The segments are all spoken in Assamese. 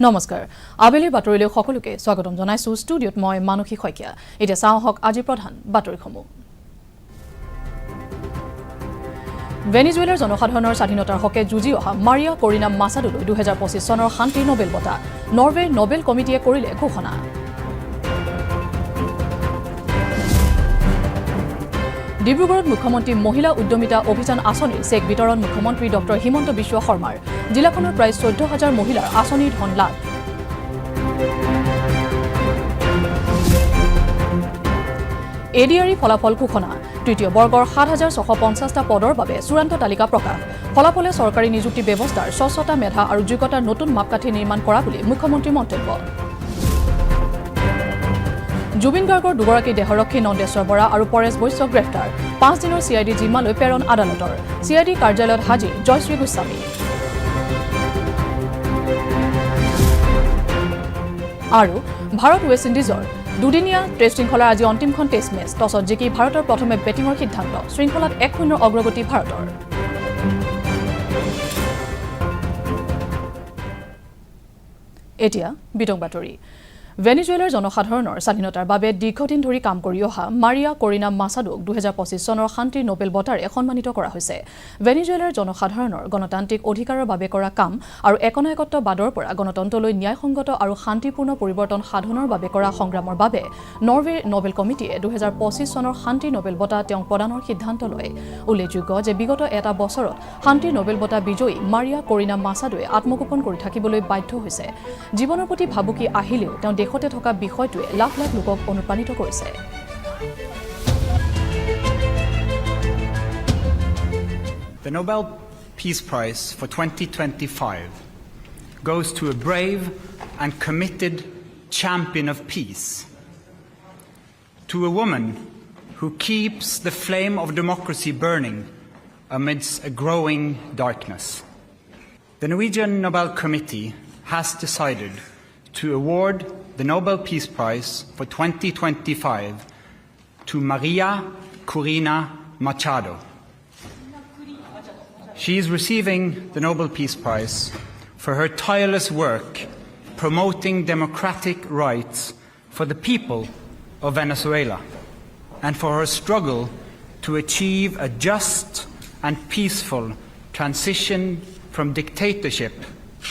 নমস্কাৰ আবেলিৰ বাতৰিলৈ সকলোকে স্বাগতম জনাইছো ষ্টুডিঅত মই মানসী খৈকিয়া এটা চাওহক আজি প্ৰধান বাতৰিসমূহ ভেনিজুৱেলাৰ জনসাধাৰণৰ স্বাধীনতাৰ হকে যুঁজি অহা মাৰিয়া কৰিনা মাছাদোলৈ 2025 চনৰ শান্তি নোবেল বঁটা নৰৱেৰ নোবেল কমিটিয়ে কৰিলে ঘোষণা ডিব্ৰুগড়ত মুখ্যমন্ত্ৰী মহিলা উদ্যমিতা অভিযান আঁচনিৰ চেক বিতৰণ মুখ্যমন্ত্ৰী ডক্টৰ হিমন্ত বিশ্ব শৰ্মাৰ জিলাখনৰ প্ৰায় 14,000 মহিলাৰ আঁচনিৰ ধন লাভ এডিআৰই ফলাফল ঘোষণা তৃতীয় বৰ্গৰ 7,650টা পদৰ বাবে চূড়ান্ত তালিকা প্ৰকাশ ফলাফলে চৰকাৰী নিযুক্তি ব্যৱস্থাৰ স্বচ্ছতা মেধা আৰু যোগ্যতাৰ নতুন মাপকাঠি নিৰ্মাণ কৰা বুলি মুখ্যমন্ত্ৰীৰ মন্তব্য জুবিন গাৰ্গৰ দুগৰাকী দেহৰক্ষী নন্দেশ্বৰ বৰা আৰু পৰেশ বৈশ্য গ্ৰেপ্তাৰ 5 দিনৰ সিআইডি জিম্মালৈ প্ৰেৰণ আদালতৰ সিআইডি কাৰ্যালয়ত হাজিৰ জয়শ্ৰী গোস্বামী আৰু ভাৰত ৱেষ্ট ইণ্ডিজৰ দুদিনীয়া টেষ্ট শৃংখলাৰ আজি অন্তিমখন টেষ্ট মেচ টছত জিকি ভাৰতৰ প্ৰথমে বেটিঙৰ সিদ্ধান্ত শৃংখলাত 1-0 অগ্ৰগতি ভাৰতৰ এতিয়া বিতং বাতৰি ভেনিজুৱেলাৰ জনসাধাৰণৰ স্বাধীনতাৰ বাবে দীৰ্ঘদিন ধৰি কাম কৰি অহা মাৰিয়া কৰিনা মাছাদোক 2025 চনৰ শান্তিৰ নোবেল বঁটাৰে সন্মানিত কৰা হৈছে ভেনিজুৱেলাৰ জনসাধাৰণৰ গণতান্ত্ৰিক অধিকাৰৰ বাবে কৰা কাম আৰু একনায়কত্ববাদৰ পৰা গণতন্ত্ৰলৈ ন্যায়সংগত আৰু শান্তিপূৰ্ণ পৰিৱৰ্তন সাধনৰ বাবে কৰা সংগ্ৰামৰ বাবে নৰৱেৰ নোবেল কমিটিয়ে 2025 চনৰ শান্তিৰ নোবেল বঁটা তেওঁক প্ৰদানৰ সিদ্ধান্ত লয় উল্লেখযোগ্য যে বিগত এটা বছৰত শান্তিৰ নোবেল বঁটা বিজয়ী মাৰিয়া কৰিনা মাছাদোৱে আত্মগোপন কৰি থাকিবলৈ বাধ্য হৈছে জীৱনৰ প্ৰতি ভাবুকি আহিলেও তেওঁ দেশতে থকা বিষয়টোৱে লাখ লাখ লোকক অনুপ্ৰাণিত কৰিছে The Nobel Peace Prize for 2025 goes to a brave and committed champion of peace, to a woman who keeps the flame of democracy burning amidst a growing darkness. The Norwegian Nobel Committee has decided to award the Nobel Peace Prize for 2025 to Maria Corina Machado. She is receiving the Nobel Peace Prize for her tireless work promoting democratic rights for the people of Venezuela and for her struggle to achieve a just and peaceful transition from dictatorship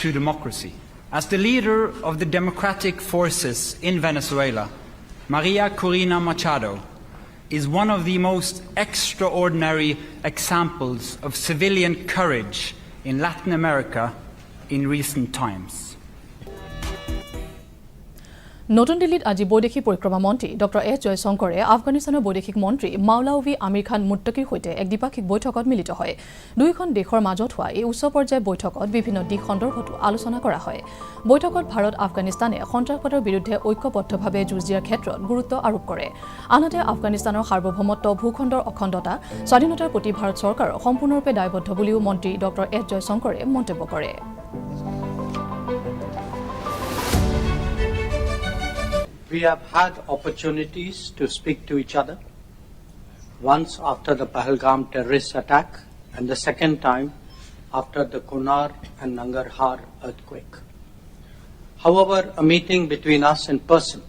to democracy. As the leader of the democratic forces in Venezuela, Maria Corina Machado is one of the most extraordinary examples of civilian courage in Latin America in recent times. নতুন দিল্লীত আজি বৈদেশিক পৰিক্ৰমা মন্ত্ৰী ডক্টৰ এছ জয়শংকৰে আফগানিস্তানৰ বৈদেশিক মন্ত্ৰী মাওলাউভি আমিৰ খান মুত্তাকিৰ সৈতে এক দ্বিপাক্ষিক বৈঠকত মিলিত হয় দুইখন দেশৰ মাজত হোৱা এই উচ্চ পৰ্যায়ৰ বৈঠকত বিভিন্ন দিশ সন্দৰ্ভতো আলোচনা কৰা হয় বৈঠকত ভাৰত আফগানিস্তানে সন্ত্ৰাসবাদৰ বিৰুদ্ধে ঐক্যবদ্ধভাৱে যুঁজ দিয়াৰ ক্ষেত্ৰত গুৰুত্ব আৰোপ কৰে আনহাতে আফগানিস্তানৰ সাৰ্বভৌমত্ব ভূখণ্ডৰ অখণ্ডতা স্বাধীনতাৰ প্ৰতি ভাৰত চৰকাৰৰ সম্পূৰ্ণৰূপে দায়বদ্ধ বুলিও মন্ত্ৰী ডক্টৰ এছ জয়শংকৰে মন্তব্য কৰে We have had opportunities to speak to each other, once after the Pahalgam terrorist attack and the second time after the Kunar and Nangarhar earthquake. However, a meeting between us in person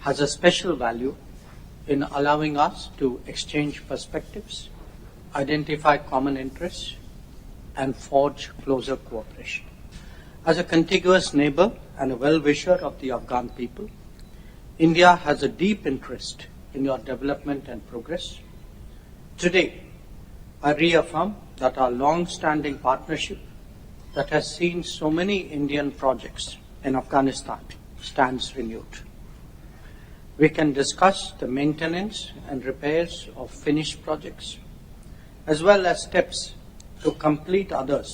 has a special value in allowing us to exchange perspectives, identify common interests, and forge closer cooperation. As a contiguous neighbor and a well-wisher of the Afghan people, India has a deep interest in your development and progress. Today, I reaffirm that our long-standing partnership that has seen so many Indian projects in Afghanistan stands renewed. We can discuss the maintenance and repairs of finished projects, as well as steps to complete others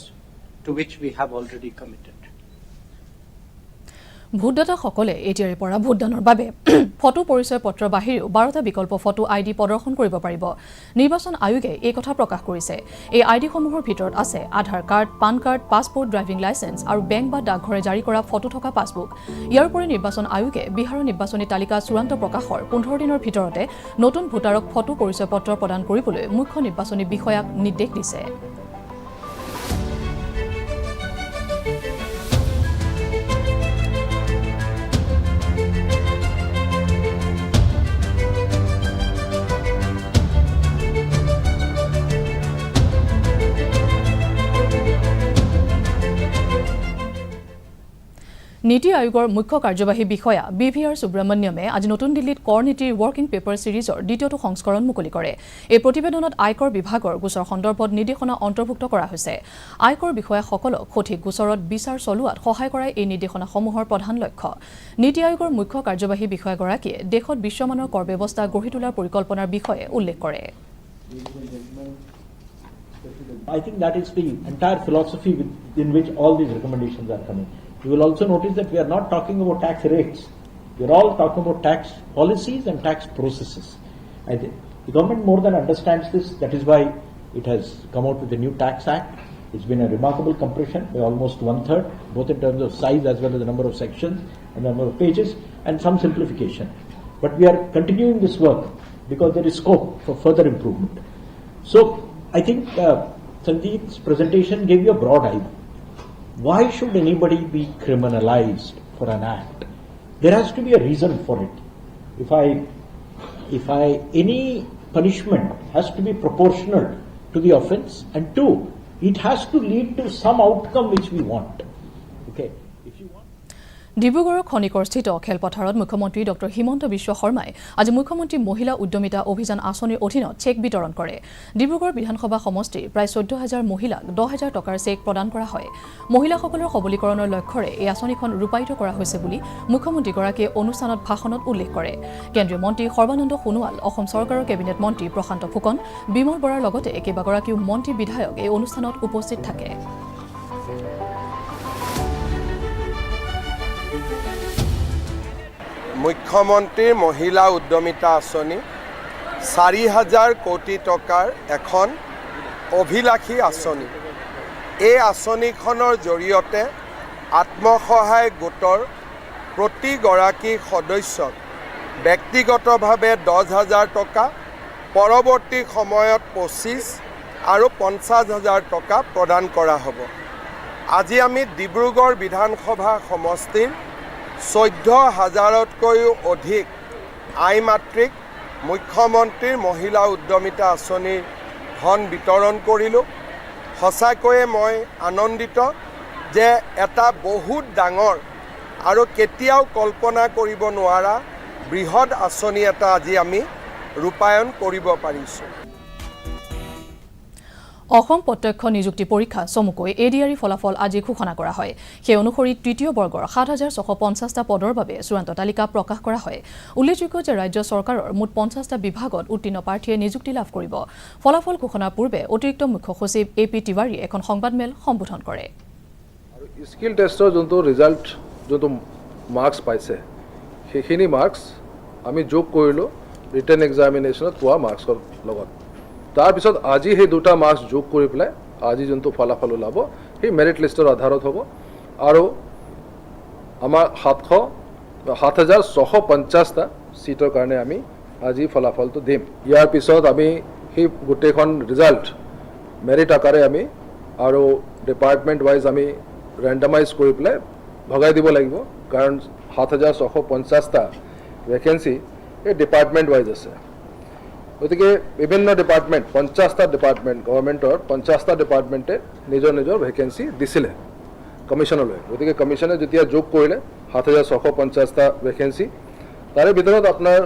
to which we have already committed. ভোটদাতাসকলে এতিয়াৰে পৰা ভোটদানৰ বাবে ফটো পৰিচয় পত্ৰৰ বাহিৰেও 12টা বিকল্প ফটো আইডি প্ৰদৰ্শন কৰিব পাৰিব নিৰ্বাচন আয়োগে এই কথা প্ৰকাশ কৰিছে এই আইডিসমূহৰ ভিতৰত আছে Aadhaar card PAN card passport driving licence আৰু বেংক বা ডাকঘৰে জাৰি কৰা ফটো থকা পাছবুক ইয়াৰ উপৰি নিৰ্বাচন আয়োগে বিহাৰৰ নিৰ্বাচনী তালিকা চূড়ান্ত প্ৰকাশৰ 15 দিনৰ ভিতৰতে নতুন ভোটাৰক ফটো পৰিচয় পত্ৰ প্ৰদান কৰিবলৈ মুখ্য নিৰ্বাচনী বিষয়াক নিৰ্দেশ দিছে নীতি আয়োগৰ মুখ্য কাৰ্যবাহী বিষয়া BVR সুব্ৰমণ্যমে আজি নতুন দিল্লীত কৰ নীতিৰ ৱৰ্কিং পেপাৰ সিৰিজৰ দ্বিতীয়টো সংস্কৰণ মুকলি কৰে। এই প্ৰতিবেদনত আয়কৰ বিভাগৰ গোচৰ সন্দৰ্ভত নিৰ্দেশনা অন্তৰ্ভুক্ত কৰা হৈছে। আয়কৰ বিষয়াসকলক সঠিক গোচৰত বিচাৰ চলোৱাত সহায় কৰাই এই নিৰ্দেশনাসমূহৰ প্ৰধান লক্ষ্য। নীতি আয়োগৰ মুখ্য কাৰ্যবাহী বিষয়াগৰাকীয়ে দেশত বিশ্বমানৰ কৰ ব্যৱস্থা গঢ়ি তোলাৰ পৰিকল্পনাৰ বিষয়ে উল্লেখ কৰে। I think that is the entire philosophy in which all these recommendations are coming. You will also notice that we are not talking about tax rates. We are all talking about tax policies and tax processes. I think the government more than understands this. That is why it has come out with a new tax act. It's been a remarkable compression by almost 1/3, both in terms of size as well as the number of sections and the number of pages, and some simplification. But we are continuing this work because there is scope for further improvement. So I think Sandeep's presentation gave you a broad idea. Why should anybody be criminalized for an act? There has to be a reason for it. Any punishment has to be proportional to the offense, and two, it has to lead to some outcome which we want. Okay. ডিব্ৰুগড়ৰ খনিকৰস্থিত খেলপথাৰত মুখ্যমন্ত্ৰী ডক্টৰ হিমন্ত বিশ্ব শৰ্মাই আজি মুখ্যমন্ত্ৰী মহিলা উদ্যমিতা অভিযান আঁচনিৰ অধীনত চেক বিতৰণ কৰে। ডিব্ৰুগড় বিধানসভা সমষ্টিৰ প্ৰায় 14,000 মহিলাক 10,000 টকাৰ চেক প্ৰদান কৰা হয়। মহিলাসকলৰ সবলীকৰণৰ লক্ষ্যৰে এই আঁচনিখন ৰূপায়িত কৰা হৈছে বুলি মুখ্যমন্ত্ৰীগৰাকীয়ে অনুষ্ঠানত ভাষণত উল্লেখ কৰে। কেন্দ্ৰীয় মন্ত্ৰী সৰ্বানন্দ সোণোৱাল, অসম চৰকাৰৰ কেবিনেট মন্ত্ৰী প্ৰশান্ত ফুকন, বিমল বৰাৰ লগতে কেইবাগৰাকীও মন্ত্ৰী বিধায়ক এই অনুষ্ঠানত উপস্থিত থাকে। মুখ্যমন্ত্ৰীৰ মহিলা উদ্যমিতা আঁচনি 4,000 কোটি টকাৰ এখন অভিলাষী আঁচনি। এই আঁচনিখনৰ জৰিয়তে আত্মসহায়ক গোটৰ প্ৰতিগৰাকী সদস্যক ব্যক্তিগতভাৱে 10,000 টকা, পৰৱৰ্তী সময়ত 25 আৰু 50,000 টকা প্ৰদান কৰা হ'ব। আজি আমি ডিব্ৰুগড় বিধানসভা সমষ্টিৰ 14,000তকৈও অধিক আই মাতৃক মুখ্যমন্ত্ৰীৰ মহিলা উদ্যমিতা আঁচনিৰ ধন বিতৰণ কৰিলোঁ। সঁচাকৈয়ে মই আনন্দিত যে এটা বহুত ডাঙৰ আৰু কেতিয়াও কল্পনা কৰিব নোৱাৰা বৃহৎ আঁচনি এটা আজি আমি ৰূপায়ণ কৰিব পাৰিছোঁ। অসম প্ৰত্যক্ষ নিযুক্তি পৰীক্ষা চমুকৈ ADR ফলাফল আজি ঘোষণা কৰা হয়। সেই অনুসৰি তৃতীয় বৰ্গৰ 7,650টা পদৰ বাবে চূড়ান্ত তালিকা প্ৰকাশ কৰা হয়। উল্লেখযোগ্য যে ৰাজ্য চৰকাৰৰ মুঠ 50টা বিভাগত উত্তীৰ্ণ প্ৰাৰ্থীয়ে নিযুক্তি লাভ কৰিব। ফলাফল ঘোষণাৰ পূৰ্বে অতিৰিক্ত মুখ্য সচিব AP তিৱাৰীয়ে এখন সংবাদমেল সম্বোধন কৰে। স্কিল টেষ্টৰ যোনটো ৰিজাল্ট, যোনটো মাৰ্কছ পাইছে, সেইখিনি মাৰ্কছ আমি যোগ কৰিলোঁ ৰিটেন এক্সামিনেশ্যনত পোৱা মাৰ্কছৰ লগত। তাৰপিছত আজি সেই দুটা মাৰ্কছ যোগ কৰি পেলাই আজি যোনটো ফলাফল ওলাব সেই মেৰিট লিষ্টৰ আধাৰত হ'ব। আৰু আমাৰ 7,650টা ছিটৰ কাৰণে আমি আজি ফলাফলটো দিম। ইয়াৰ পিছত আমি সেই গোটেইখন ৰিজাল্ট মেৰিট আকাৰে আমি আৰু ডিপাৰ্টমেণ্ট ৱাইজ আমি ৰেণ্ডামাইজ কৰি পেলাই ভগাই দিব লাগিব, কাৰণ 7,650টা ভেকেঞ্চি এই ডিপাৰ্টমেণ্ট ৱাইজ আছে। গতিকে বিভিন্ন ডিপাৰ্টমেণ্ট 50টা ডিপাৰ্টমেণ্ট গভৰ্ণমেণ্টৰ 50টা ডিপাৰ্টমেণ্টে নিজৰ নিজৰ ভেকেঞ্চি দিছিলে কমিশ্যনলৈ। গতিকে কমিশ্যনে যেতিয়া যোগ কৰিলে 7,650টা ভেকেঞ্চি, তাৰে ভিতৰত আপোনাৰ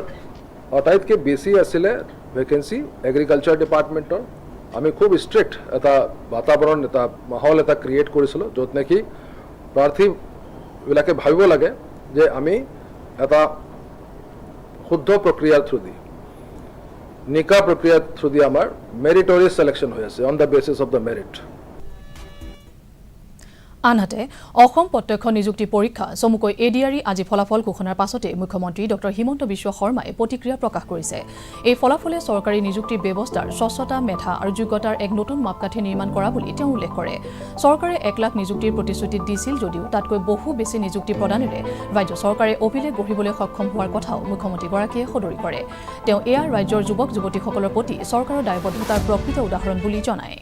আটাইতকৈ বেছি আছিলে ভেকেঞ্চি এগ্ৰিকালচাৰ ডিপাৰ্টমেণ্টৰ। আমি খুব ষ্ট্ৰিক্ট এটা বাতাবৰণ, এটা মাহল এটা ক্ৰিয়েট কৰিছিলোঁ, য'ত নেকি প্ৰাৰ্থীবিলাকে ভাবিব লাগে যে আমি এটা শুদ্ধ প্ৰক্ৰিয়াৰ থ্ৰু দি, নিকা প্ৰক্ৰিয়াৰ থ্ৰু দি আমাৰ মেৰিটৰিয়াছ ছিলেকশ্যন হৈ আছে on the basis of the merit. আনহাতে অসম প্ৰত্যক্ষ নিযুক্তি পৰীক্ষা চমুকৈ ADR আজি ফলাফল ঘোষণাৰ পাছতে মুখ্যমন্ত্ৰী ডক্টৰ হিমন্ত বিশ্ব শৰ্মাই প্ৰতিক্ৰিয়া প্ৰকাশ কৰিছে। এই ফলাফলে চৰকাৰী নিযুক্তি ব্যৱস্থাৰ স্বচ্ছতা, মেধা আৰু যোগ্যতাৰ এক নতুন মাপকাঠি নিৰ্মাণ কৰা বুলি তেওঁ উল্লেখ কৰে। চৰকাৰে 1 লাখ নিযুক্তিৰ প্ৰতিশ্ৰুতি দিছিল যদিও তাতকৈ বহু বেছি নিযুক্তি প্ৰদানেৰে ৰাজ্য চৰকাৰে অভিলেখ গঢ়িবলৈ সক্ষম হোৱাৰ কথাও মুখ্যমন্ত্ৰীগৰাকীয়ে সদৰি কৰে। তেওঁ এয়া ৰাজ্যৰ যুৱক যুৱতীসকলৰ প্ৰতি চৰকাৰৰ দায়বদ্ধতাৰ প্ৰকৃত উদাহৰণ বুলি জনায়।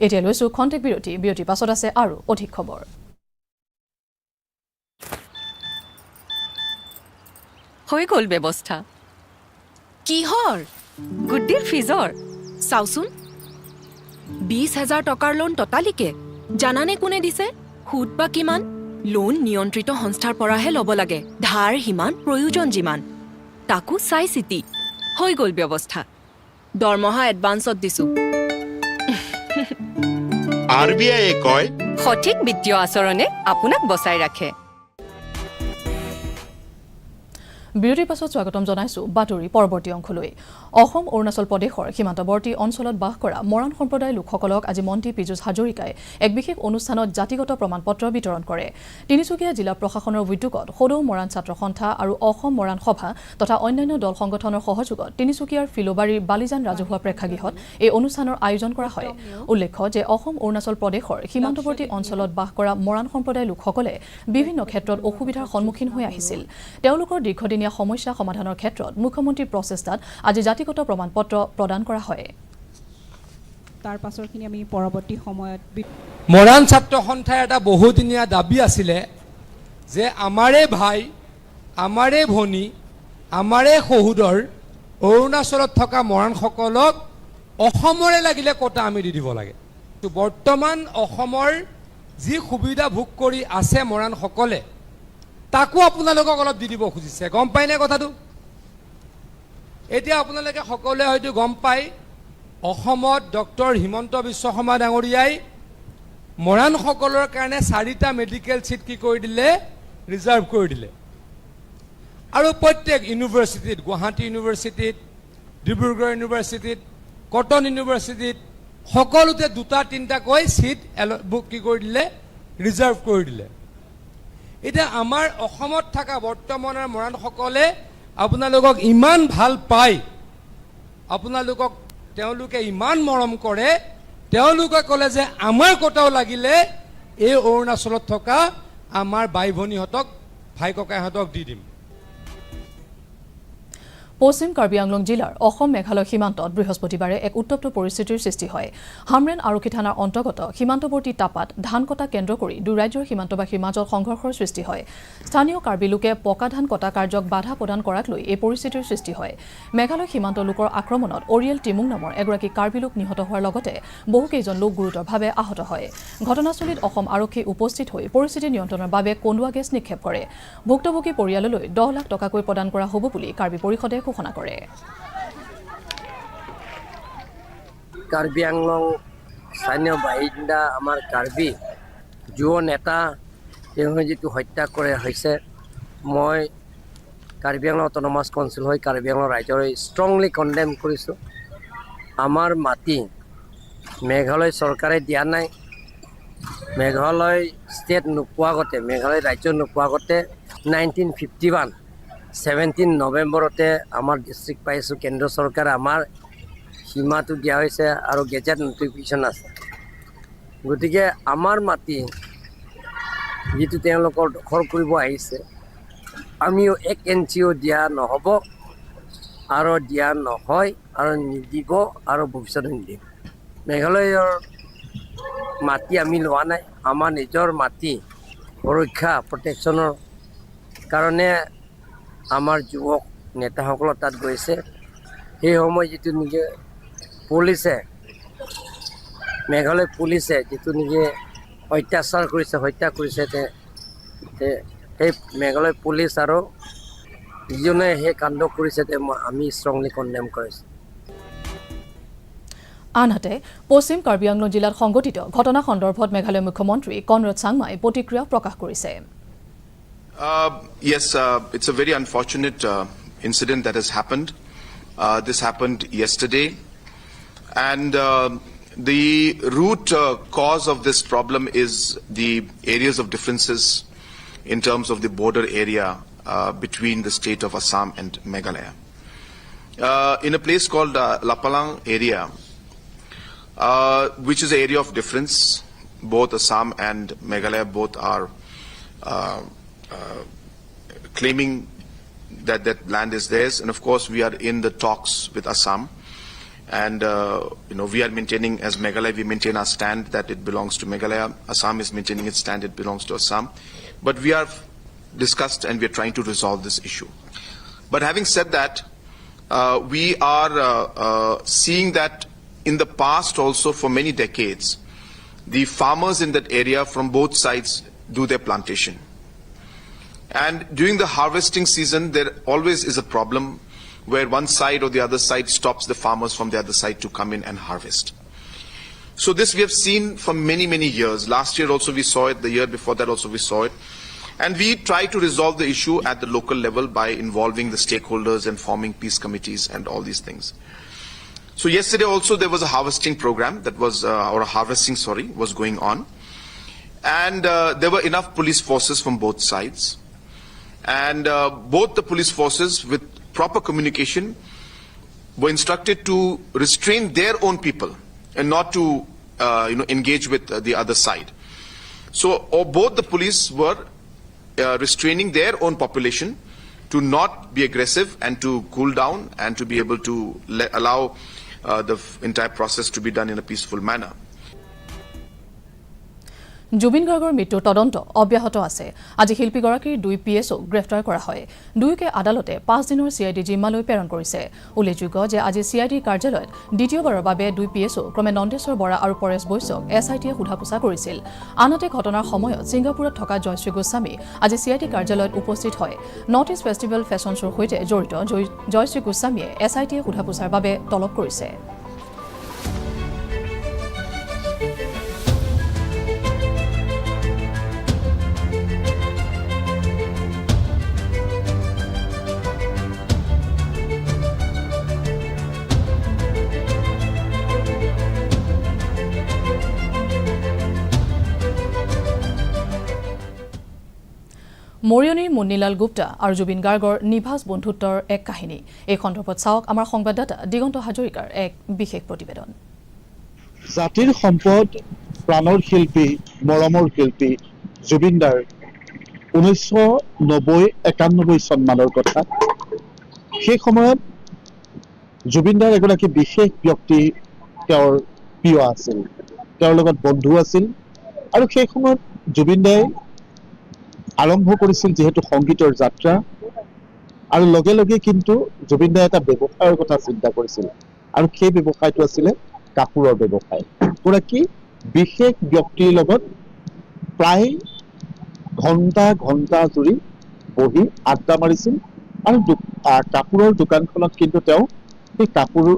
এতিয়া লৈছো খন্তেক বিৰতিৰ পাছত আছে আৰু অধিক খবৰ। হৈ গ'ল ব্যৱস্থা কিহৰ গুড্ডিৰ ফিজৰ চাওচোন 20,000 টকাৰ লোন টটালিকে জানানে কোনে দিছে সুদ বা কিমান লোন নিয়ন্ত্ৰিত সংস্থাৰ পৰাহে ল'ব লাগে ধাৰ হিমান প্ৰয়োজন যিমান তাকো চাই চিতি হৈ গ'ল ব্যৱস্থা দৰমহা এডভান্সত দিছো আৰবিআইয়ে কয় সঠিক বিত্তীয় আচৰণে আপোনাক বচাই ৰাখে বিৰতিৰ পাছত স্বাগতম জনাইছো বাতৰি পৰৱৰ্তী অংশলৈ অসম অৰুণাচল প্ৰদেশৰ সীমান্তৱৰ্তী অঞ্চলত বাস কৰা মৰাণ সম্প্ৰদায়ৰ লোকসকলক আজি মন্ত্ৰী পীযুষ হাজৰিকাই এক বিশেষ অনুষ্ঠানত জাতিগত প্ৰমাণপত্ৰ বিতৰণ কৰে তিনিচুকীয়া জিলা প্ৰশাসনৰ উদ্যোগত সদৌ মৰাণ ছাত্ৰ সন্থা আৰু অসম মৰাণ সভা তথা অন্যান্য দল সংগঠনৰ সহযোগত তিনিচুকীয়াৰ ফিলোবাৰীৰ বালিজান ৰাজহুৱা প্ৰেক্ষাগৃহত এই অনুষ্ঠানৰ আয়োজন কৰা হয় উল্লেখ্য যে অসম অৰুণাচল প্ৰদেশৰ সীমান্তৱৰ্তী অঞ্চলত বাস কৰা মৰাণ সম্প্ৰদায়ৰ লোকসকলে বিভিন্ন ক্ষেত্ৰত অসুবিধাৰ সন্মুখীন হৈ আহিছিল তেওঁলোকৰ দীৰ্ঘদিনীয়া সমস্যা সমাধানৰ ক্ষেত্ৰত মুখ্যমন্ত্ৰীৰ প্ৰচেষ্টাত আজি জাতিগত প্ৰমাণপত্ৰ প্ৰদান কৰা হয় তাৰ পাছৰখিনি আমি পৰৱৰ্তী সময়ত মৰাণ ছাত্ৰ সন্থাৰ এটা বহুদিনীয়া দাবী আছিলে যে আমাৰে ভাই আমাৰে ভনী আমাৰে সহোদৰ অৰুণাচলত থকা মৰাণসকলক অসমৰে লাগিলে কোটা আমি দি দিব লাগে বৰ্তমান অসমৰ যি সুবিধা ভোগ কৰি আছে মৰাণসকলে তাকো আপোনালোকক অলপ দি দিব খুজিছে গম পাই নে কথাটো এতিয়া আপোনালোকে সকলোৱে হয়তো গম পায় অসমত ডক্টৰ হিমন্ত বিশ্ব শৰ্মা ডাঙৰীয়াই মৰাণসকলৰ কাৰণে 4টা মেডিকেল সিট কি কৰি দিলে ৰিজাৰ্ভ কৰি দিলে আৰু প্ৰত্যেক ইউনিভাৰ্চিটিত গুৱাহাটী ইউনিভাৰ্চিটিত ডিব্ৰুগড় ইউনিভাৰ্চিটিত কটন ইউনিভাৰ্চিটিত সকলোতে 2-3টা কৈ সিট বুক কি কৰি দিলে ৰিজাৰ্ভ কৰি দিলে এতিয়া আমাৰ অসমত থকা বৰ্তমানৰ মৰাণসকলে আপোনালোকক ইমান ভাল পায় আপোনালোকক তেওঁলোকে ইমান মৰম কৰে তেওঁলোকে ক'লে যে আমাৰ কোটাও লাগিলে এই অৰুণাচলত থকা আমাৰ ভাই ভনীহঁতক ভাই ককাইহঁতক দি দিম পশ্চিম কাৰ্বি আংলং জিলাৰ অসম মেঘালয় সীমান্তত বৃহস্পতিবাৰে এক উত্তপ্ত পৰিস্থিতিৰ সৃষ্টি হয় হামৰেন আৰক্ষী থানাৰ অন্তৰ্গত সীমান্তৱৰ্তী টাপাত ধান কটা কেন্দ্ৰ কৰি দুই ৰাজ্যৰ সীমান্তবাসীৰ মাজত সংঘৰ্ষৰ সৃষ্টি হয় স্থানীয় কাৰ্বি লোকে পকা ধান কটা কাৰ্যক বাধা প্ৰদান কৰাক লৈ এই পৰিস্থিতিৰ সৃষ্টি হয় মেঘালয় সীমান্ত লোকৰ আক্ৰমণত অৰিয়েল টিমুং নামৰ এগৰাকী কাৰ্বি লোক নিহত হোৱাৰ লগতে বহুকেইজন লোক গুৰুতৰভাৱে আহত হয় ঘটনাস্থলীত অসম আৰক্ষী উপস্থিত হৈ পৰিস্থিতি নিয়ন্ত্ৰণৰ বাবে কন্দুৱা গেছ নিক্ষেপ কৰে ভুক্তভোগী পৰিয়াললৈ 10 লাখ টকাকৈ প্ৰদান কৰা হ'ব বুলি কাৰ্বি পৰিষদে ঘোষণা কৰে কাৰ্বি আংলং স্থানীয় বাসিন্দা আমাৰ কাৰ্বি যুৱ নেতা তেওঁ যিটো হত্যা কৰা হৈছে মই কাৰ্বি আংলং অট'নমাছ কাউন্সিল হৈ কাৰ্বি আংলং ৰাইজৰ ষ্ট্ৰংলি কণ্ডেম কৰিছোঁ আমাৰ মাটি মেঘালয় চৰকাৰে দিয়া নাই মেঘালয় ষ্টেট নোপোৱা আগতে মেঘালয় ৰাজ্য নোপোৱা আগতে 1951 17 নৱেম্বৰতে আমাৰ ডিষ্ট্ৰিক্ট পাইছোঁ কেন্দ্ৰ চৰকাৰে আমাৰ সীমাটো দিয়া হৈছে আৰু গেজেট নটিফিকেশ্যন আছে গতিকে আমাৰ মাটি যিটো তেওঁলোকৰ দখল কৰিব আহিছে আমিও 1 ইঞ্চিও দিয়া নহ'ব আৰু দিয়া নহয় আৰু নিদিব আৰু ভৱিষ্যতে নিদিব মেঘালয়ৰ মাটি আমি লোৱা নাই আমাৰ নিজৰ মাটি সুৰক্ষা প্ৰটেকশ্যনৰ কাৰণে আমাৰ যুৱক নেতাসকল তাত গৈছে সেই সময় যিটো নেকি পুলিচে মেঘালয় পুলিচে যিটো নেকি অত্যাচাৰ কৰিছে হত্যা কৰিছে সেই মেঘালয় পুলিচ আৰু যিজনে সেই কাণ্ড কৰিছে আমি ষ্ট্ৰংলি কণ্ডেম কৰিছোঁ আনহাতে পশ্চিম কাৰ্বি আংলং জিলাত সংঘটিত ঘটনা সন্দৰ্ভত মেঘালয় মুখ্যমন্ত্ৰী কনৰাড চাংমাই প্ৰতিক্ৰিয়া প্ৰকাশ কৰিছে Yes, it's a very unfortunate incident that has happened. This happened yesterday. And the root cause of this problem is the areas of differences in terms of the border area between the state of Assam and Meghalaya. In a place called Lapalang area, which is an area of difference, both Assam and Meghalaya both are claiming that that land is theirs, and of course we are in the talks with Assam, and we are maintaining, as Meghalaya we maintain our stand that it belongs to Meghalaya. Assam is maintaining its stand, it belongs to Assam, but we are discussed and we are trying to resolve this issue. But having said that, we are seeing that in the past also for many decades, the farmers in that area from both sides do their plantation. And during the harvesting season, there always is a problem where one side or the other side stops the farmers from the other side to come in and harvest. So this we have seen for many, many years. Last year also we saw it, the year before that also we saw it. And we try to resolve the issue at the local level by involving the stakeholders and forming peace committees and all these things. So yesterday also there was a harvesting program that was, was going on. And there were enough police forces from both sides. And both the police forces with proper communication were instructed to restrain their own people and not to engage with the other side. So both the police were restraining their own population to not be aggressive and to cool down and to be able to allow the entire process to be done in a peaceful manner. Zubeen গাৰ্গৰ মৃত্যুৰ তদন্ত অব্যাহত আছে। আজি শিল্পীগৰাকীৰ 2 PSO গ্ৰেপ্তাৰ কৰা হয়। 2কে আদালতে 5 দিনৰ CID জিম্মালৈ প্ৰেৰণ কৰিছে। উল্লেখযোগ্য যে আজি CID কাৰ্যালয়ত দ্বিতীয়বাৰৰ বাবে 2 PSO ক্ৰমে নন্দেশ্বৰ বৰা আৰু পৰেশ বৈশ্যক SITয়ে সোধা-পোছা কৰিছিল। আনহাতে ঘটনাৰ সময়ত ছিংগাপুৰত থকা জয়শ্ৰী গোস্বামী আজি CID কাৰ্যালয়ত উপস্থিত হয়। নৰ্থ ইষ্ট ফেষ্টিভেল ফেশ্বন শ্ব'ৰ সৈতে জড়িত জয়শ্ৰী গোস্বামীয়ে SITয়ে সোধা-পোছাৰ বাবে তলব কৰিছে। মৰিয়নিৰ মুন্নিলাল গুপ্তা আৰু জুবিন গাৰ্গৰ নিভাজ বন্ধুত্বৰ এক কাহিনী। এই সন্দৰ্ভত চাওক আমাৰ সংবাদদাতা দিগন্ত হাজৰিকাৰ এক বিশেষ প্ৰতিবেদন। জাতিৰ সম্পদ, প্ৰাণৰ শিল্পী, মৰমৰ শিল্পী জুবিন দাৰ 1990-91 চনমানৰ কথা। সেই সময়ত জুবিন দাৰ এগৰাকী বিশেষ ব্যক্তি তেওঁৰ প্ৰিয় আছিল, তেওঁৰ লগত বন্ধু আছিল। আৰু সেই সময়ত জুবিন দাই আৰম্ভ কৰিছিল যিহেতু সংগীতৰ যাত্ৰা, আৰু লগে লগে কিন্তু জুবিন দাই এটা ব্যৱসায়ৰ কথা চিন্তা কৰিছিল, আৰু সেই ব্যৱসায়টো আছিলে কাপোৰৰ ব্যৱসায়। গৰাকী বিশেষ ব্যক্তিৰ লগত প্ৰায় ঘণ্টা ঘণ্টা জুৰি বহি আড্ডা মাৰিছিল, আৰু কাপোৰৰ দোকানখনত কিন্তু তেওঁ সেই কাপোৰৰ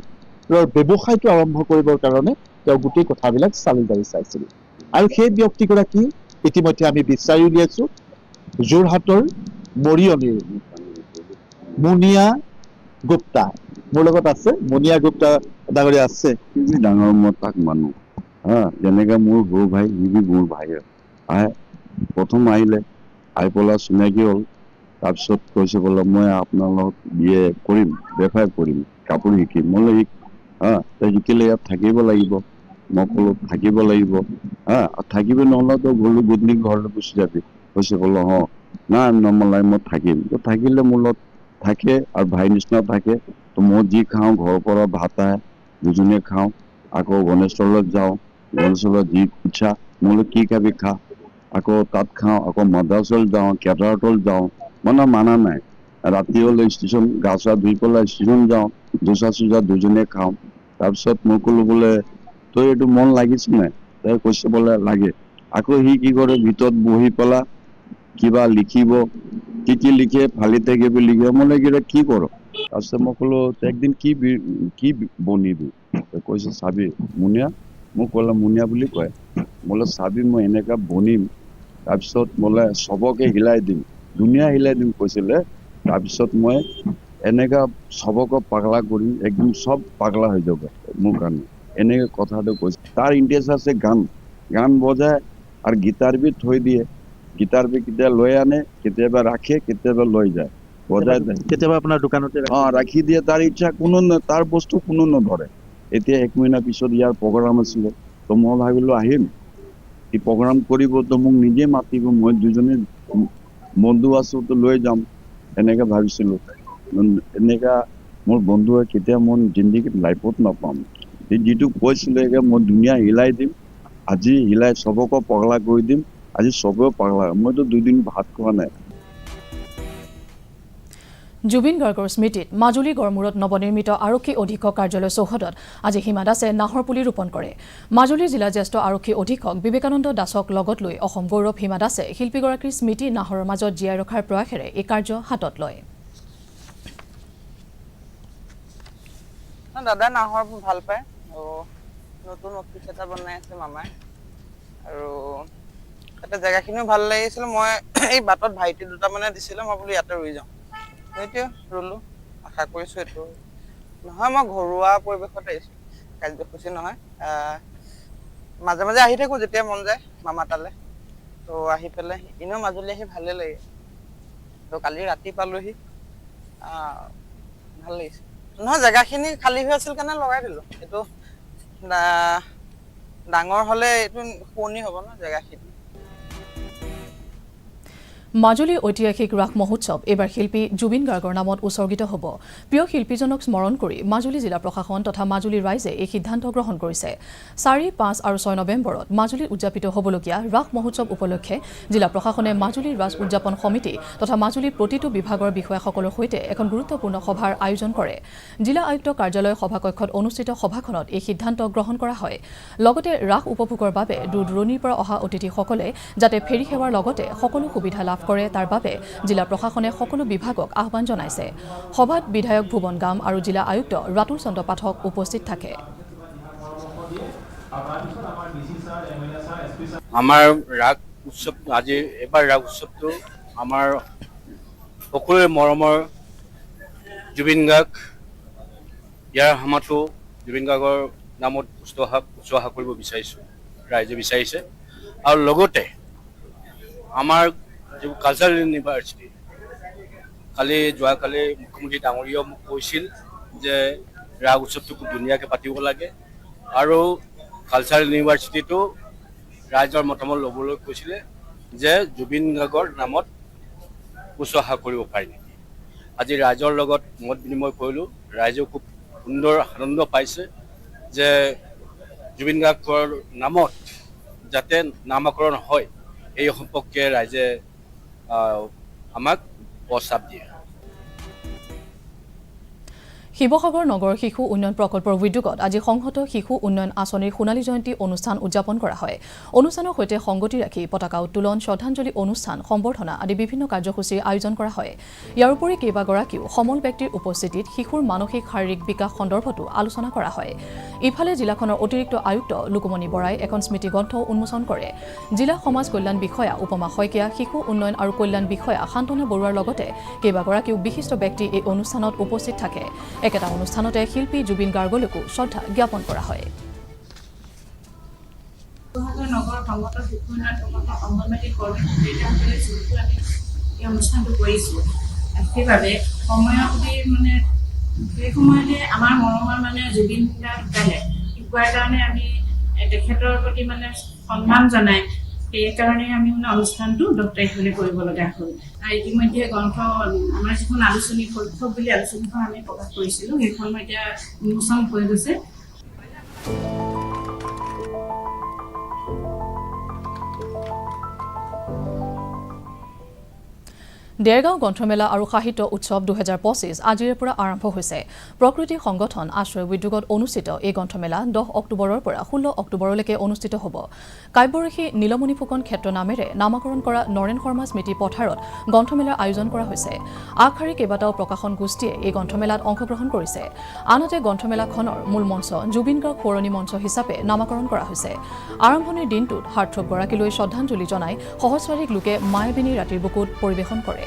ব্যৱসায়টো আৰম্ভ কৰিবৰ কাৰণে তেওঁ গোটেই কথাবিলাক চালি জাৰি চাইছিল। আৰু সেই ব্যক্তিগৰাকী ইতিমধ্যে আমি বিচাৰি উলিয়াইছো যোৰহাটৰ মৰিয়নিৰ মুনিয়া গুপ্তা। মোৰ লগত আছে মুনিয়া গুপ্তা ডাঙৰীয়া। আছে ডাঙৰ মই তাক মানুহ যেনেকে মোৰ সৰু ভাই সি মোৰ ভাই আহে। প্ৰথম আহিলে আহি পেলাই চিনাকি হ'ল, তাৰপিছত কৈছে বোলে মই আপোনাৰ লগত বিয়ে কৰিম, ব্যৱসায় কৰিম, কাপোৰ শিকিম। মই শিক তই শিকিলে ইয়াত থাকিব লাগিব। মই ক'লো থাকিব লাগিব থাকিবি নহ'লে তই গ'লো গধূলি ঘৰলৈ গুচি যাবি। কৈছে বোলো নাই নমলাই মই থাকিম। তো থাকিলে মোৰ লগত থাকে আৰু ভাই নিচিনা থাকে। তো মই যি খাওঁ ঘৰৰ পৰা ভাত আহে দুজনীয়ে খাওঁ। আকৌ গণেশতলত যাওঁ, গণেশতলত যি ইচ্ছা মোলৈ কি খাবি খা। আকৌ তাত খাওঁ, আকৌ মাদ্ৰাছল যাওঁ, কেটাৰতল যাওঁ, মানে মানা নাই। ৰাতি হ'লে ষ্টেচন গা চা ধুই পেলাই ষ্টেচন যাওঁ, দোচা চোচা দুজনীয়ে খাওঁ। তাৰপিছত মই ক'লো বোলে তই এইটো মন লাগিছে নাই? তাই কৈছে বোলে লাগে। আকৌ সি কি কৰে ভিতৰত বহি পেলাই কিবা লিখিব, কি লিখে ফালি থাকিব লিখিব। মই লাগিলে কি কৰ? তাৰপিছত মই ক'লো একদিন কি বনিবি? কৈছে চাবি মুনিয়া। মোক ক'লে মুনিয়া বুলি কয়। বোলে চাবি মই এনেকা বনিম, তাৰপিছত বোলে চবকে হিলাই দিম, দুনিয়া হিলাই দিম কৈছিলে। তাৰপিছত মই এনেকা চবকে পাগলা কৰিম, একদম চব পাগলা হৈ যাব মোৰ কাৰণে, এনেকে কথাটো কৈছে। তাৰ ইণ্টাৰেষ্ট আছে গান বজায় আৰু গীটাৰ বি থৈ দিয়ে। গীটাৰ বি কেতিয়া লৈ আনে, কেতিয়াবা ৰাখে, কেতিয়াবা লৈ যায়, বজাই যায়। কেতিয়াবা আপোনাৰ দোকানতে ৰাখি দিয়ে। তাৰ ইচ্ছা কোনো তাৰ বস্তু কোনো নধৰে। এতিয়া 1 মহিনা পিছত ইয়াৰ প্ৰগ্ৰাম আছিলে, তো মই ভাবিলো আহিম, ই প্ৰগ্ৰাম কৰিব, তো মোক নিজে মাতিব, মই দুজনী বন্ধু আছো তো লৈ যাম, এনেকে ভাবিছিলো। এনেকা মোৰ বন্ধুৱে কেতিয়া মই জিন্দগীত লাইফত নাপাম। যিটো কৈছিলে মই দুনিয়া হিলাই দিম, আজি হিলাই চবকে পাগলা কৰি দিম, আজি চবেও পাগলা। মইতো 2 দিন ভাত খোৱা নাই। জুবিন গাৰ্গৰ স্মৃতিত মাজুলী গড়মূৰত নৱনিৰ্মিত আৰক্ষী অধীক্ষক কাৰ্যালয় চৌহদত আজি হিমা দাসে নাহৰ পুলি ৰোপণ কৰে। মাজুলীৰ জিলা জ্যেষ্ঠ আৰক্ষী অধীক্ষক বিবেকানন্দ দাসক লগত লৈ অসম গৌৰৱ হিমা দাসে শিল্পীগৰাকীৰ স্মৃতি নাহৰৰ মাজত জীয়াই ৰখাৰ প্ৰয়াসেৰে এই কাৰ্য হাতত লয়। দাদা নাহৰ ভাল পায় আৰু নতুন অফিচ এটা বনাই আছে মামাই আৰু তাতে জেগাখিনিও ভাল লাগিছিল। মই এই বাটত ভাইটি দুটা মানে দিছিলে, মই বোলো ইয়াতে ৰুই যাওঁ, সেইটোৱে ৰুলো। আশা কৰিছো এইটো নহয়, মই ঘৰুৱা পৰিৱেশত আহিছো, কাৰ্যসূচী নহয়। মাজে মাজে আহি থাকো যেতিয়া মন যায় মামা তালে, তো আহি পেলাই এনেও মাজুলী আহি ভালে লাগে। তো কালি ৰাতি পালোহি, ভাল লাগিছে। নহয় জেগাখিনি খালী হৈ আছিল কাৰণে লগাই দিলো। এইটো ডাঙৰ হলে এইটো শুৱনি হ'ব ন জেগাখিনি। মাজুলীৰ ঐতিহাসিক ৰাস মহোৎসৱ এইবাৰ শিল্পী জুবিন গাৰ্গৰ নামত উৎসৰ্গিত হ'ব। প্ৰিয় শিল্পীজনক স্মৰণ কৰি মাজুলী জিলা প্ৰশাসন তথা মাজুলীৰ ৰাইজে এই সিদ্ধান্ত গ্ৰহণ কৰিছে। 4, 5 আৰু 6 নৱেম্বৰত মাজুলীত উদযাপিত হ'বলগীয়া ৰাস মহোৎসৱ উপলক্ষে জিলা প্ৰশাসনে মাজুলীৰ ৰাজ উদযাপন সমিতি তথা মাজুলীৰ প্ৰতিটো বিভাগৰ বিষয়াসকলৰ সৈতে এখন গুৰুত্বপূৰ্ণ সভাৰ আয়োজন কৰে। জিলা আয়ুক্ত কাৰ্যালয় সভাকক্ষত অনুষ্ঠিত সভাখনত এই সিদ্ধান্ত গ্ৰহণ কৰা হয়। লগতে ৰাস উপভোগৰ বাবে দূৰ দূৰণিৰ পৰা অহা অতিথিসকলে যাতে ফেৰী সেৱাৰ লগতে সকলো সুবিধা লাভ কৰে তাৰ বাবে জিলা প্ৰশাসনে সকলো বিভাগক আহ্বান জনাইছে। সভাত বিধায়ক ভুৱন গাম আৰু জিলা আয়ুক্ত ৰাতুল চন্দ্ৰ পাঠক উপস্থিত থাকে। আমাৰ ৰাগ উৎসৱ আজি এবাৰ ৰাগ উৎসৱটো আমাৰ সকলোৰে মৰমৰ জুবিন গাৰ্গ, ইয়াৰ সমাটো জুবিন গাৰ্গৰ নামত উৎসৰ্গা কৰিব বিচাৰিছোঁ, ৰাইজে বিচাৰিছে। আৰু লগতে আমাৰ যিবোৰ কালচাৰেল ইউনিভাৰ্চিটি, যোৱাকালি মুখ্যমন্ত্ৰী ডাঙৰীয়াও মোক কৈছিল যে ৰাগ উৎসৱটো খুব ধুনীয়াকৈ পাতিব লাগে আৰু কালচাৰেল ইউনিভাৰ্চিটিটো ৰাইজৰ মতামত ল'বলৈ কৈছিলে যে জুবিন গাৰ্গৰ নামত উৎসৰ্গা কৰিব পাৰি নেকি। আজি ৰাইজৰ লগত মত বিনিময় কৰিলোঁ, ৰাইজেও খুব সুন্দৰ আনন্দ পাইছে যে জুবিন গাৰ্গৰ নামত যাতে নামকৰণ হয় এই সম্পৰ্কে ৰাইজে আমাক প্ৰস্তাৱ দিয়ে। শিৱসাগৰ নগৰ শিশু উন্নয়ন প্ৰকল্পৰ উদ্যোগত আজি সংহত শিশু উন্নয়ন আঁচনিৰ সোণালী জয়ন্তী অনুষ্ঠান উদযাপন কৰা হয়। অনুষ্ঠানৰ সৈতে সংগতি ৰাখি পতাকা উত্তোলন, শ্ৰদ্ধাঞ্জলি অনুষ্ঠান, সম্বৰ্ধনা আদি বিভিন্ন কাৰ্যসূচীৰ আয়োজন কৰা হয়। ইয়াৰ উপৰি কেইবাগৰাকীও সমল ব্যক্তিৰ উপস্থিতিত শিশুৰ মানসিক শাৰীৰিক বিকাশ সন্দৰ্ভতো আলোচনা কৰা হয়। ইফালে জিলাখনৰ অতিৰিক্ত আয়ুক্ত লুকুমণি বৰাই এখন স্মৃতি গ্ৰন্থও উন্মোচন কৰে। জিলা সমাজ কল্যাণ বিষয়া উপমা শইকীয়া, শিশু উন্নয়ন আৰু কল্যাণ বিষয়া শান্তনা বৰুৱাৰ লগতে কেইবাগৰাকীও বিশিষ্ট ব্যক্তি এই অনুষ্ঠানত উপস্থিত থাকে। একেটা অনুষ্ঠানতে শিল্পী জুবিন গাৰ্গলৈকো শ্ৰদ্ধা জ্ঞাপন কৰা হয়। নগৰ সংগত শিশু উন্নয়ন প্ৰকল্পৰ অংগনবাড়ী কৰ্মীসকলে যিহেতু আমি এই অনুষ্ঠানটো কৰিছোঁ, সেইবাবে সময়তে সেই সময়তে আমাৰ মৰমৰ জুবিন গাৰ্গ ঢুকালে, ঢুকোৱাৰ কাৰণে আমি তেখেতৰ প্ৰতি সন্মান জনাই সেইকাৰণে আমি অনুষ্ঠানটো 10 তাৰিখলৈ কৰিব লগা হ'ল। ইতিমধ্যে গ্ৰন্থ আমাৰ যিখন আলোচনী শৈশৱ বুলি আলোচনীখন আমি প্ৰকাশ কৰিছিলোঁ, সেইখন এতিয়া উন্মোচন হৈ গৈছে। দেৰগাঁও গ্ৰন্থমেলা আৰু সাহিত্য উৎসৱ 2025 আজিৰে পৰা আৰম্ভ হৈছে। প্ৰকৃতি সংগঠন আশ্ৰয় উদ্যোগত অনুষ্ঠিত এই গ্ৰন্থমেলা 10 অক্টোবৰৰ পৰা 16 অক্টোবৰলৈকে অনুষ্ঠিত হ'ব। কাব্যঋষি নীলমণি ফুকন ক্ষেত্ৰ নামেৰে নামকৰণ কৰা নৰেন শৰ্মা স্মৃতি পথাৰত গ্ৰন্থমেলাৰ আয়োজন কৰা হৈছে। আগশাৰী কেইবাটাও প্ৰকাশন গোষ্ঠীয়ে এই গ্ৰন্থমেলাত অংশগ্ৰহণ কৰিছে। আনহাতে গ্ৰন্থমেলাখনৰ মূল মঞ্চ জুবিন গাৰ্গ সোঁৱৰণী মঞ্চ হিচাপে নামকৰণ কৰা হৈছে। আৰম্ভণিৰ দিনটোত হাৰ্টথ্ৰবগৰাকীলৈ শ্ৰদ্ধাঞ্জলি জনাই সহস্ৰাধিক লোকে মায়াবিনী ৰাতিৰ বুকুত পৰিৱেশন কৰে।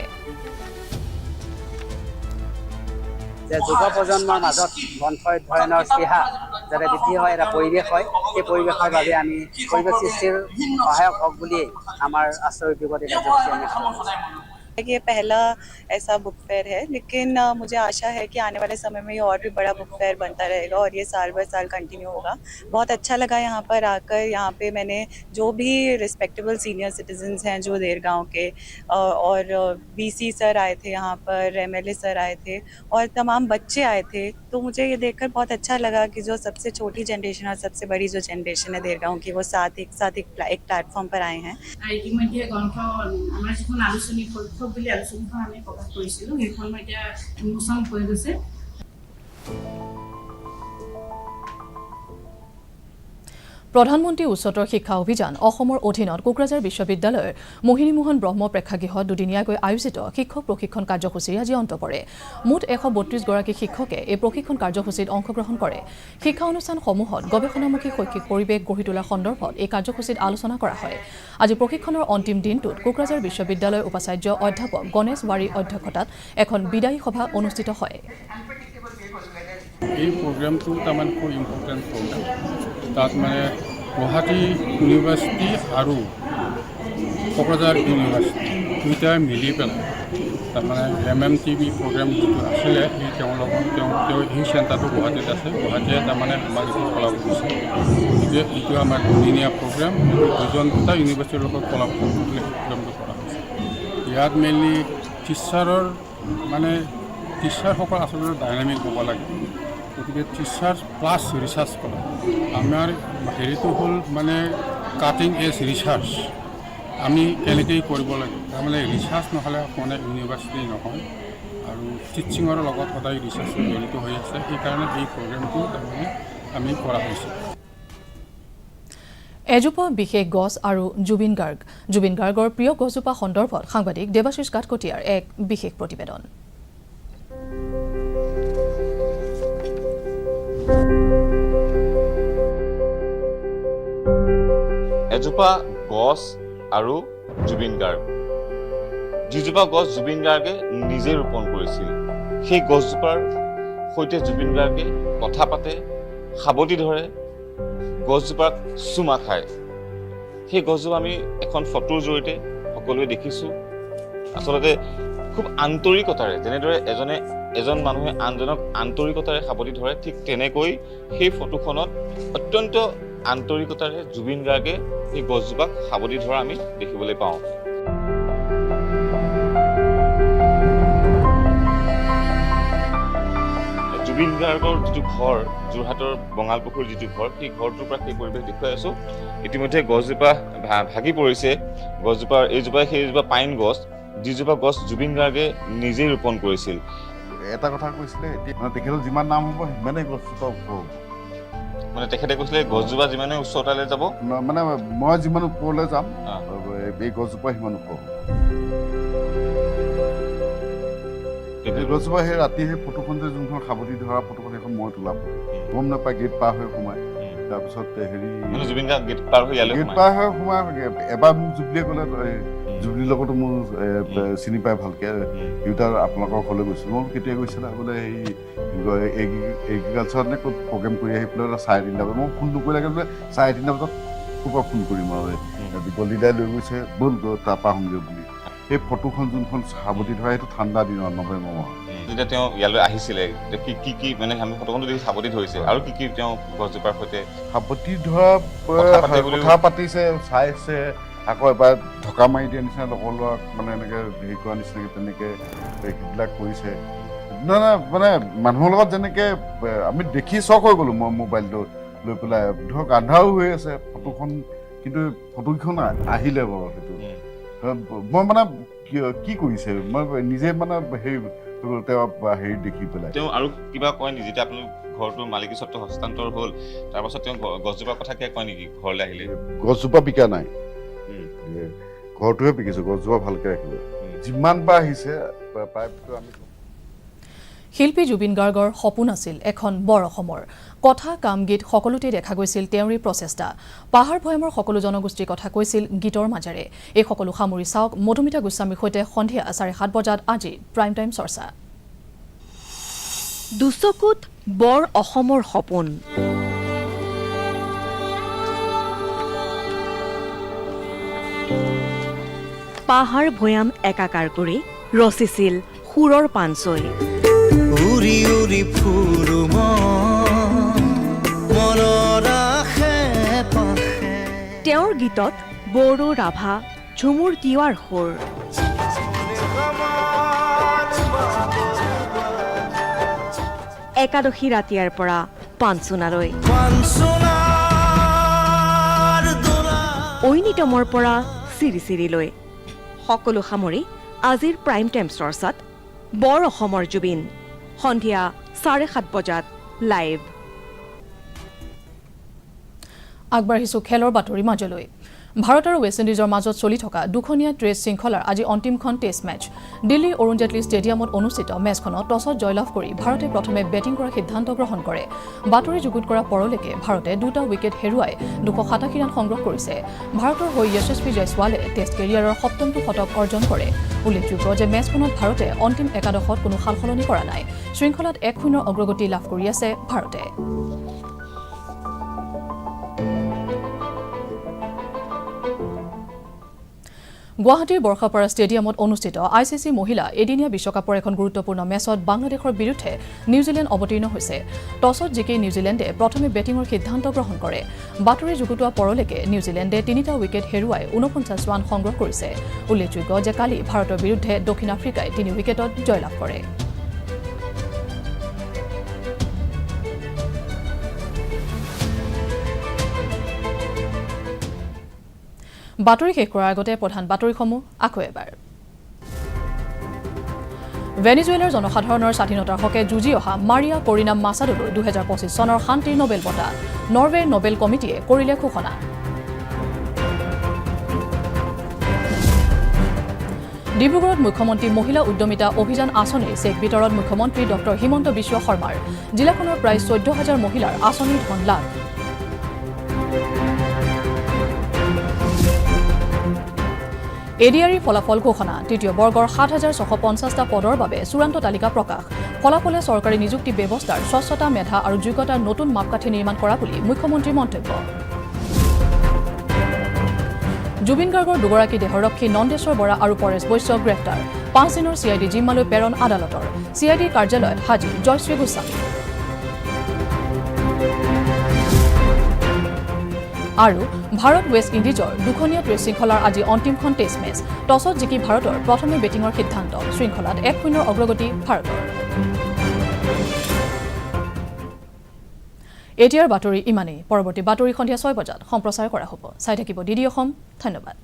যুৱ প্ৰজন্মৰ মাজত গ্ৰন্থ অধ্যয়নৰ স্পৃহা যাতে বৃদ্ধি হয়, এটা পৰিৱেশ হয়, সেই পৰিৱেশৰ বাবে আমি পৰিৱেশ সৃষ্টিৰ সহায়ক হওক বুলিয়েই আমাৰ আশ্ৰয় উদ্যোগত এই কাৰ্যসূচী ये पहला ऐसा बुक फेयर है, लेकिन मुझे आशा है कि आने वाले समय में ये और भी बड़ा बुक फेयर बनता रहेगा और ये साल बर साल कंटिन्यू होगा। बहुत अच्छा लगा यहाँ पर आकर। यहाँ पे मैंने जो भी रिस्पेक्टेबल सीनियर सिटीजन्स हैं जो देरगांव के और VC सर आए थे यहाँ पर, MLA सर आए थे और तमाम बच्चे आए थे, तो मुझे ये देखकर बहुत अच्छा लगा कि जो सबसे छोटी जनरेशन और सबसे बड़ी जो जनरेशन है देरगांव की, वो साथ एक प्लेटफॉर्म पर आए हैं। ইতিমধ্যে গ্ৰন্থ আমাৰ যিখন আলোচনী সাৰ্থক বুলি আলোচনীখন আমি প্ৰকাশ কৰিছিলোঁ সেইখন এতিয়া উন্মোচন হৈ গৈছে প্ৰধানমন্ত্ৰী উচ্চতৰ শিক্ষা অভিযান অসমৰ অধীনত কোকৰাঝাৰ বিশ্ববিদ্যালয়ৰ মোহিনীমোহন ব্ৰহ্ম প্ৰেক্ষাগৃহত দুদিনীয়াকৈ আয়োজিত শিক্ষক প্ৰশিক্ষণ কাৰ্যসূচীৰ আজি অন্ত পৰে মুঠ 132 গৰাকী শিক্ষকে এই প্ৰশিক্ষণ কাৰ্যসূচীত অংশগ্ৰহণ কৰে শিক্ষা অনুষ্ঠানসমূহত গৱেষণামুখী শৈক্ষিক পৰিৱেশ গঢ়ি তোলাৰ সন্দৰ্ভত এই কাৰ্যসূচীত আলোচনা কৰা হয় আজি প্ৰশিক্ষণৰ অন্তিম দিনটোত কোকৰাঝাৰ বিশ্ববিদ্যালয়ৰ উপাচাৰ্য অধ্যাপক গণেশ ৱাৰীৰ অধ্যক্ষতাত এখন বিদায়ী সভা অনুষ্ঠিত হয় এই প্ৰগ্ৰামটো তাৰমানে খুব ইম্পৰ্টেণ্ট প্ৰগ্ৰাম তাত মানে গুৱাহাটী ইউনিভাৰ্চিটি আৰু কোকৰাঝাৰ ইউনিভাৰ্চিটি দুয়োটাই মিলি পেলাই তাৰমানে MMTV প্ৰগ্ৰাম যিটো আছিলে সেই তেওঁৰ লগত তেওঁ সেই চেণ্টাৰটো গুৱাহাটীত আছে গুৱাহাটীয়ে তাৰমানে আমাক এইটো কলাব দিছে গতিকে এইটো আমাৰ দুদিনীয়া প্ৰগ্ৰাম দুটা ইউনিভাৰ্চিটিৰ লগত কলাবৰেশ্যন কৰি প্ৰগ্ৰামটো কৰা হৈছে ইয়াত মেইনলি টিচাৰসকল আচলতে ডাইনামিক হ'ব লাগে গতিকে টিচাৰ প্লাছ ৰিচাৰ্চ কৰা আমাৰ হেৰিটো হ'ল মানে কাটিং এজ ৰিচাৰ্চ আমি কেনেকৈ কৰিব লাগে তাৰমানে ৰিচাৰ্চ নহ'লে মানে ইউনিভাৰ্চিটি নহয় আৰু টিচিঙৰ লগত সদায় ৰিচাৰ্চ জড়িত হৈ আছে সেইকাৰণে এই প্ৰগ্ৰেমটো তাৰমানে আমি কৰা হৈছে এজোপা বিশেষ গছ আৰু জুবিন গাৰ্গৰ প্ৰিয় গছজোপা সন্দৰ্ভত সাংবাদিক দেৱাশিষ কাঠকটীয়াৰ এক বিশেষ প্ৰতিবেদন এজোপা গছ আৰু জুবিন গাৰ্গ যিজোপা গছ জুবিন গাৰ্গে নিজে ৰোপণ কৰিছিল সেই গছজোপাৰ সৈতে জুবিন গাৰ্গে কথা পাতে সাৱটি ধৰে গছজোপাক চুমা খায় সেই গছজোপা আমি এখন ফটোৰ জৰিয়তে সকলোৱে দেখিছোঁ আচলতে খুব আন্তৰিকতাৰে যেনেদৰে এজন মানুহে আনজনক আন্তৰিকতাৰে সাৱটি ধৰে ঠিক তেনেকৈ সেই ফটোখনত অত্যন্ত আন্তৰিকতাৰে জুবিন গাৰ্গে এই গছজোপাক সাৱটি ধৰা আমি দেখিবলৈ পাওঁ জুবিন গাৰ্গৰ যিটো ঘৰ যোৰহাটৰ বঙালপুখুৰীৰ যিটো ঘৰ সেই ঘৰটোৰ পৰা সেই পৰিৱেশ দেখুৱাই আছো ইতিমধ্যে গছজোপা ভাগি পৰিছে সেইজোপা পাইন গছ যিজোপা গছ জুবিন গাৰ্গে নিজেই ৰোপণ কৰিছিল এটা কথা কৈছিলে তেখেতৰ যিমান নাম হ'ব সিমানেই গছজোপা হ'ব মানে তেখেতে কৈছিলে গছজোপা যিমানে উচ্চতালৈ যাব মানে মই যিমান ওপৰলৈ যাম এই গছজোপা সিমান ওপৰ এই গছজোপা সেই ৰাতি সেই ফটোখন যে যোনখন সাৱটি ধৰা ফটোখন সেইখন মই তোলা গম নাপায় গেট পাৰ হৈ সোমাই তাৰপিছত হেৰি জুবিন গাৰ্গ গেট পাৰ হৈ সোমাই এবাৰ মোক জুবলিয়ে ক'লে জুবলিৰ লগতো মোৰ চিনি পাই ভালকে দেউতা আপোনালোকৰ ঘৰলৈ গৈছিলোঁ মই কেতিয়া গৈছিলে বোলে এই এগ্ৰিকালচাৰত নে ক'ত প্ৰগ্ৰেম কৰি আহি পেলাই 3:30 বজাত মই ফোন নকৰিলে বোলে 3:30 বজাত ক'ৰ পৰা ফোন কৰিম আৰু গলিদাই লৈ গৈছে ব'ল তাৰপৰা আহোঁগৈ বুলি সেই ফটোখন যোনখন সাৱটি ধৰা সেইটো ঠাণ্ডা দিনত নৱেম্বৰ মাহত যেতিয়া তেওঁ ইয়ালৈ আহিছিলে কি মানে আমি ফটোখনটো দেখি সাৱটি ধৰিছে আৰু কি তেওঁ গছজোপাৰ সৈতে সাৱটি ধৰা কথা পাতিছে চাইছে আকৌ এবাৰ ঢকা মাৰি দিয়া নিচিনা লগৰ ল'ৰাক মানে এনেকৈ হেৰি কৰা নিচিনাকৈ তেনেকৈ সেইবিলাক কৰিছে মানে মানুহৰ লগত যেনেকৈ আমি দেখি চখ হৈ গ'লোঁ মই মোবাইলটো লৈ পেলাই ধৰক আন্ধাৰো হৈ আছে ফটোখন কিন্তু ফটোকেইখন আহিলে বাৰু সেইটো মই মানে কি কৰিছে মই নিজে মানে হেৰি দেখি পেলাই তেওঁ আৰু কিবা কয় নেকি যেতিয়া আপোনালোক ঘৰটোৰ মালিকী স্বত্ব হস্তান্তৰ হ'ল তাৰপাছত তেওঁ গছজোপাৰ কথা কিয় কয় নেকি ঘৰলৈ আহিলে গছজোপা বিকা নাই ঘৰটোহে বিকিছোঁ গছজোপা ভালকৈ ৰাখিব যিমান বাৰ আহিছে প্ৰায়টো আমি শিল্পী জুবিন গাৰ্গৰ সপোন আছিল এখন বৰ অসমৰ কথা কাম গীত সকলোতে দেখা গৈছিল তেওঁৰে প্ৰচেষ্টা পাহাৰ ভৈয়ামৰ সকলো জনগোষ্ঠীৰ কথা কৈছিল গীতৰ মাজেৰে এই সকলো সামৰি চাওক মধুমিতা গোস্বামীৰ সৈতে সন্ধিয়া 7:30 বজাত আজি প্ৰাইম টাইম চৰ্চা দুচকুত বৰ অসমৰ সপোন পাহাৰ ভৈয়াম একাকাৰ কৰি ৰচিছিল সুৰৰ পাঞ্চৈ উৰি উৰি ফুৰু তেওঁৰ গীতত বড়ো ৰাভা ঝুমুৰ তিৱাৰ সুৰ একাদশী ৰাতিয়াৰ পৰা পাঞ্চোনালৈ ঐনিতমৰ পৰা চিৰিচিৰিলৈ সকলো সামৰি আজিৰ প্ৰাইম টাইম চৰ্চাত বৰ অসমৰ জুবিন সন্ধিয়া 7:30 বজাত লাইভ আগবাঢ়িছো খেলৰ বাতৰি মাজলৈ ভাৰত আৰু ৱেষ্ট ইণ্ডিজৰ মাজত চলি থকা দুখনীয়া টেষ্ট শৃংখলাৰ আজি অন্তিমখন টেষ্ট মেচ দিল্লীৰ অৰুণ জেটলী ষ্টেডিয়ামত অনুষ্ঠিত মেচখনত টছত জয়লাভ কৰি ভাৰতে প্ৰথমে বেটিং কৰাৰ সিদ্ধান্ত গ্ৰহণ কৰে বাতৰি যুগুত কৰা পৰলৈকে ভাৰতে 2টা উইকেট হেৰুৱাই 287 ৰান সংগ্ৰহ কৰিছে ভাৰতৰ হৈ যশস্বী জয়সৱালে টেষ্ট কেৰিয়াৰৰ 7টো শতক অৰ্জন কৰে উল্লেখযোগ্য যে মেচখনত ভাৰতে অন্তিম একাদশত কোনো সালসলনি কৰা নাই শৃংখলাত 1-0 অগ্ৰগতি লাভ কৰি আছে ভাৰতে গুৱাহাটীৰ বৰ্ষাপাৰা ষ্টেডিয়ামত অনুষ্ঠিত ICC মহিলা এদিনীয়া বিশ্বকাপৰ এখন গুৰুত্বপূৰ্ণ মেচত বাংলাদেশৰ বিৰুদ্ধে নিউজিলেণ্ড অৱতীৰ্ণ হৈছে টছত জিকি নিউজিলেণ্ডে প্ৰথমে বেটিঙৰ সিদ্ধান্ত গ্ৰহণ কৰে বাতৰি যুগুতোৱা পৰলৈকে নিউজিলেণ্ডে 3টা উইকেট হেৰুৱাই 49 ৰান সংগ্ৰহ কৰিছে উল্লেখযোগ্য যে কালি ভাৰতৰ বিৰুদ্ধে দক্ষিণ আফ্ৰিকাই 3 উইকেটত জয়লাভ কৰে বাতৰি শেষ কৰাৰ আগতে প্ৰধান বাতৰিসমূহ আকৌ এবাৰ ভেনিজুৱেলাৰ জনসাধাৰণৰ স্বাধীনতাৰ হকে যুঁজি অহা মাৰিয়া কৰিনা মাছাডোলৈ 2025 চনৰ শান্তিৰ নোবেল বঁটা নৰৱেৰ নোবেল কমিটিয়ে কৰিলে ঘোষণা ডিব্ৰুগড়ত মুখ্যমন্ত্ৰী মহিলা উদ্যমিতা অভিযান আঁচনিৰ চেক বিতৰণ মুখ্যমন্ত্ৰী ডক্টৰ হিমন্ত বিশ্ব শৰ্মাৰ জিলাখনৰ প্ৰায় 14,000 মহিলাৰ আঁচনিৰ ধন লাভ এডিআৰিৰ ফলাফল ঘোষণা তৃতীয় বৰ্গৰ 7,650টা পদৰ বাবে চূড়ান্ত তালিকা প্ৰকাশ ফলাফলে চৰকাৰী নিযুক্তি ব্যৱস্থাৰ স্বচ্ছতা মেধা আৰু যোগ্যতাৰ নতুন মাপকাঠি নিৰ্মাণ কৰা বুলি মুখ্যমন্ত্ৰীৰ মন্তব্য জুবিন গাৰ্গৰ দুগৰাকী দেহৰক্ষী নন্দেশ্বৰ বৰা আৰু পৰেশ বৈশ্য গ্ৰেপ্তাৰ 5 দিনৰ CID জিম্মালৈ প্ৰেৰণ আদালতৰ CID কাৰ্যালয়ত হাজিৰ জয়শ্ৰী গোস্বামী আৰু ভাৰত ৱেষ্ট ইণ্ডিজৰ দুখনীয়া টেষ্ট শৃংখলাৰ আজি অন্তিমখন টেষ্ট মেচ টছত জিকি ভাৰতৰ প্ৰথমে বেটিঙৰ সিদ্ধান্ত শৃংখলাত 1-0 অগ্ৰগতি ভাৰতৰ এতিয়াৰ বাতৰি ইমানেই পৰৱৰ্তী বাতৰি সন্ধিয়া 6 বজাত সম্প্ৰচাৰ কৰা হ'ব চাই থাকিব DD অসম ধন্যবাদ